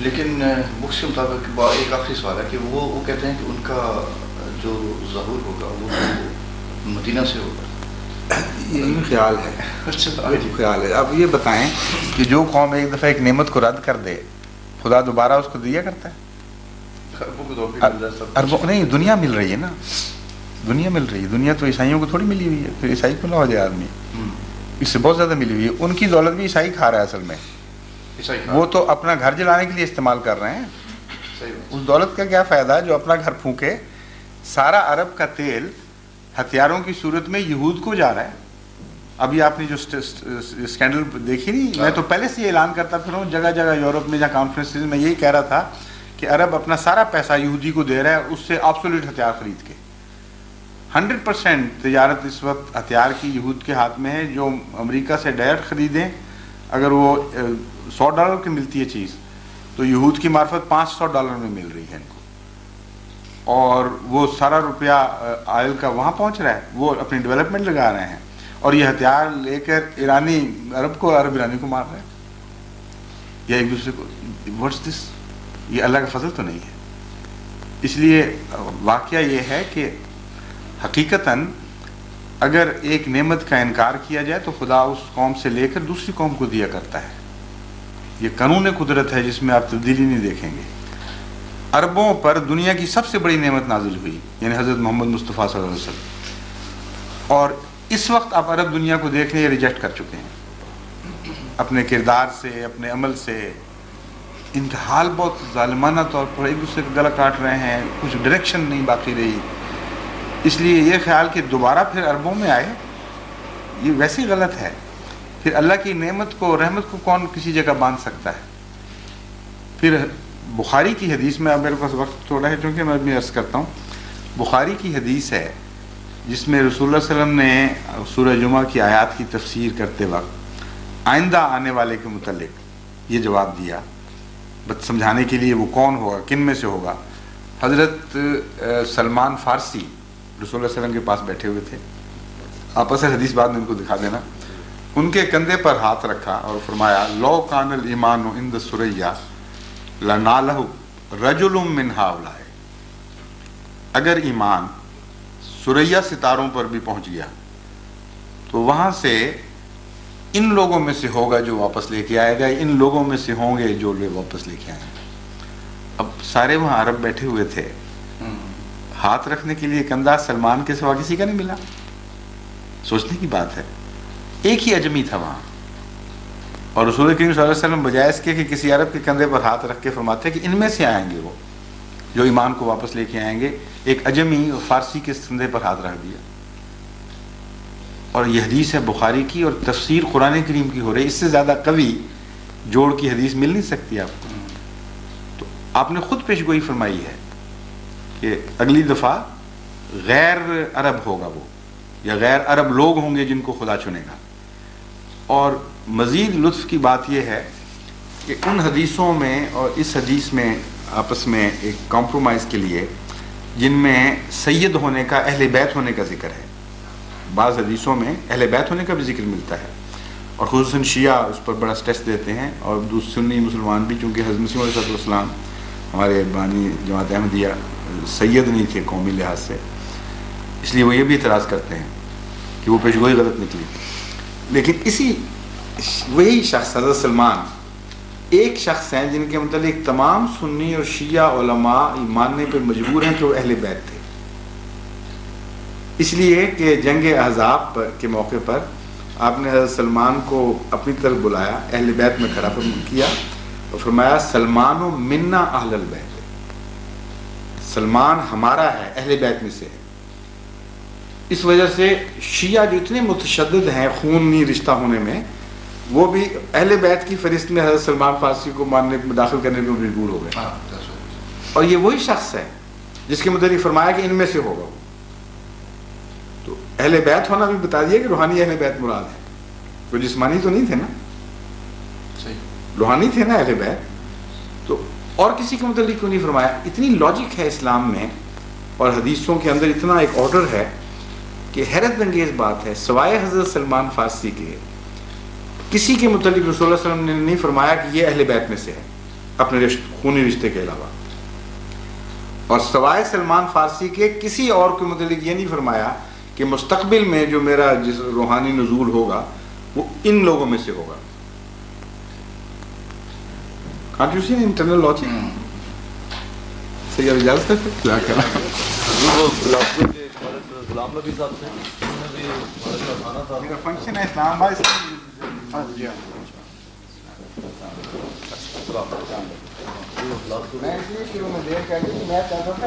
لیکن بکس کے مطابق ایک آخری سوال ہے کہ وہ کہتے ہیں کہ ان کا جو ظہور ہوگا وہ مدینہ سے ہوگا. یہ خیال ہے. اچھا خیال ہے. اب یہ بتائیں کہ جو قوم ایک دفعہ ایک نعمت کو رد کر دے خدا دوبارہ اس کو دیا کرتا ہے؟ اربوں نہیں، دنیا مل رہی ہے نا، دنیا مل رہی ہے. دنیا تو عیسائیوں کو تھوڑی ملی ہوئی ہے، پھر عیسائی کو نہ ہو جائے آدمی. اس سے بہت زیادہ ملی ہوئی ہے. ان کی دولت بھی عیسائی کھا رہا ہے اصل میں. وہ تو اپنا گھر جلانے کے لیے استعمال کر رہے ہیں. اس دولت کا کیا فائدہ جو اپنا گھر پھونکے؟ سارا عرب کا تیل ہتھیاروں کی صورت میں یہود کو جا رہا ہے. ابھی آپ نے جو اسکینڈل دیکھی نہیں، میں تو پہلے سے یہ اعلان کرتا پھر ہوں جگہ جگہ یورپ میں جہاں کانفرنسز میں یہی کہہ رہا تھا کہ عرب اپنا سارا پیسہ یہودی کو دے رہا ہے اس سے آبسولوٹ ہتھیار خرید کے. 100% تجارت اس وقت ہتھیار کی یہود کے ہاتھ میں ہے. جو امریکہ سے ڈائریکٹ خریدیں، اگر وہ $100 کی ملتی ہے چیز تو یہود کی معرفت $500 میں مل رہی ہے ان کو. اور وہ سارا روپیہ آئل کا وہاں پہنچ رہا ہے، وہ اپنی ڈیولپمنٹ لگا رہے ہیں. اور یہ ہتھیار لے کر ایرانی عرب کو، عرب ایرانی کو مار رہے ہیں یا ایک دوسرے کو. What's this? یہ اللہ کا فضل تو نہیں ہے. اس لیے واقعہ یہ ہے کہ حقیقتاً اگر ایک نعمت کا انکار کیا جائے تو خدا اس قوم سے لے کر دوسری قوم کو دیا کرتا ہے. یہ قانون قدرت ہے جس میں آپ تبدیلی نہیں دیکھیں گے. عربوں پر دنیا کی سب سے بڑی نعمت نازل ہوئی، یعنی حضرت محمد مصطفیٰ صلی اللہ علیہ وسلم. اور اس وقت آپ عرب دنیا کو دیکھ لیں، یہ ریجیکٹ کر چکے ہیں اپنے کردار سے، اپنے عمل سے. ان کا حال بہت ظالمانہ طور پر ایک دوسرے کا گلا کاٹ رہے ہیں، کچھ ڈائریکشن نہیں باقی رہی. اس لیے یہ خیال کہ دوبارہ پھر عربوں میں آئے، یہ ویسے ہی غلط ہے. پھر اللہ کی نعمت کو، رحمت کو کون کسی جگہ باندھ سکتا ہے؟ پھر بخاری کی حدیث میں، اب میرے پاس وقت تھوڑا ہے چونکہ میں بھی عرض کرتا ہوں. بخاری کی حدیث ہے جس میں رسول اللہ صلی اللہ علیہ وسلم نے سورہ جمعہ کی آیات کی تفسیر کرتے وقت آئندہ آنے والے کے متعلق یہ جواب دیا، سمجھانے کے لیے وہ کون ہوگا، کن میں سے ہوگا. حضرت سلمان فارسی رسول اللہ صلی اللہ علیہ وسلم کے پاس بیٹھے ہوئے تھے. آپ اصل حدیث بعد میں ان کو دکھا دینا. ان کے کندھے پر ہاتھ رکھا اور فرمایا لو کان الایمان عند ثریا لنالہ رجل من ہؤلاء. اگر ایمان ثریا ستاروں پر بھی پہنچ گیا تو وہاں سے ان لوگوں میں سے ہوگا جو واپس لے کے آئے گا، ان لوگوں میں سے ہوں گے جو لوگ واپس لے کے آئیں گے. اب سارے وہاں عرب بیٹھے ہوئے تھے، ہاتھ رکھنے کے لیے کندھا سلمان کے سوا کسی کا نہیں ملا. سوچنے کی بات ہے. ایک ہی اجمی تھا وہاں، اور رسول کریم صلی اللہ علیہ وسلم بجائے اس کے کہ کسی عرب کے کندھے پر ہاتھ رکھ کے فرماتے کہ ان میں سے آئیں گے وہ جو ایمان کو واپس لے کے آئیں گے، ایک اجمی فارسی کے کندھے پر ہاتھ رکھ دیا. اور یہ حدیث ہے بخاری کی اور تفسیر قرآن کریم کی ہو رہی. اس سے زیادہ قوی جوڑ کی حدیث مل نہیں سکتی آپ کو. تو آپ نے خود پیش گوئی فرمائی ہے کہ اگلی دفعہ غیر عرب ہوگا وہ، یا غیر عرب لوگ ہوں گے جن کو خدا چنے گا. اور مزید لطف کی بات یہ ہے کہ ان حدیثوں میں اور اس حدیث میں آپس میں ایک کمپرومائز کے لیے جن میں سید ہونے کا، اہل بیت ہونے کا ذکر ہے. بعض حدیثوں میں اہل بیت ہونے کا بھی ذکر ملتا ہے، اور خصوصاً شیعہ اس پر بڑا سٹریس دیتے ہیں، اور سنی مسلمان بھی، چونکہ حضرت مسیح علیہ السلام ہمارے بانی جماعت احمدیہ سید نہیں تھے قومی لحاظ سے، اس لیے وہ یہ بھی اعتراض کرتے ہیں کہ وہ پیشگوئی غلط نکلی. لیکن وہی شخص حضرت سلمان ایک شخص ہیں جن کے متعلق تمام سنی اور شیعہ علماء ماننے پر مجبور ہیں کہ وہ اہل بیت تھے. اس لیے کہ جنگ احزاب کے موقع پر آپ نے حضرت سلمان کو اپنی طرف بلایا، اہل بیت میں کھڑا کیا اور فرمایا سلمان و منا اہل البیت، سلمان ہمارا ہے، اہل بیت میں سے ہے. اس وجہ سے شیعہ جو اتنے متشدد ہیں خونی رشتہ ہونے میں، وہ بھی اہل بیت کی فہرست میں حضرت سلمان فارسی کو ماننے میں داخل کرنے میں مجبور ہو گئے. اور یہ وہی شخص ہے جس کے متعلق فرمایا کہ ان میں سے ہوگا. تو اہل بیت ہونا بھی بتا دیا کہ روحانی اہل بیت مراد ہے، وہ جسمانی تو نہیں تھے نا، روحانی تھے نا اہل بیت. تو اور کسی کے متعلق کیوں نہیں فرمایا؟ اتنی لاجک ہے اسلام میں اور حدیثوں کے اندر، اتنا ایک آرڈر ہے کہ حیرت انگیز بات ہے. سوائے حضرت سلمان فارسی کے کسی کے متعلق رسول اللہ صلی اللہ علیہ وسلم نے نہیں فرمایا کہ یہ اہل بیت میں سے ہے. اپنے خونی رشتے کے علاوہ. اور سوائے سلمان فارسی کے کسی اور کے متعلق یہ نہیں فرمایا کہ مستقبل میں جو میرا جس روحانی نزول ہوگا وہ ان لوگوں میں سے ہوگا. Can't you see an internal logic? صحیح اب اجازت ہے کیا کرنا. غلام نبی صاحب سے انہوں نے بھی ہمارے ساتھ آنا تھا. میرا فنکشن ہے اسلام آباد. میں اس لیے شروع میں دیر کر دی، میں چاہتا تھا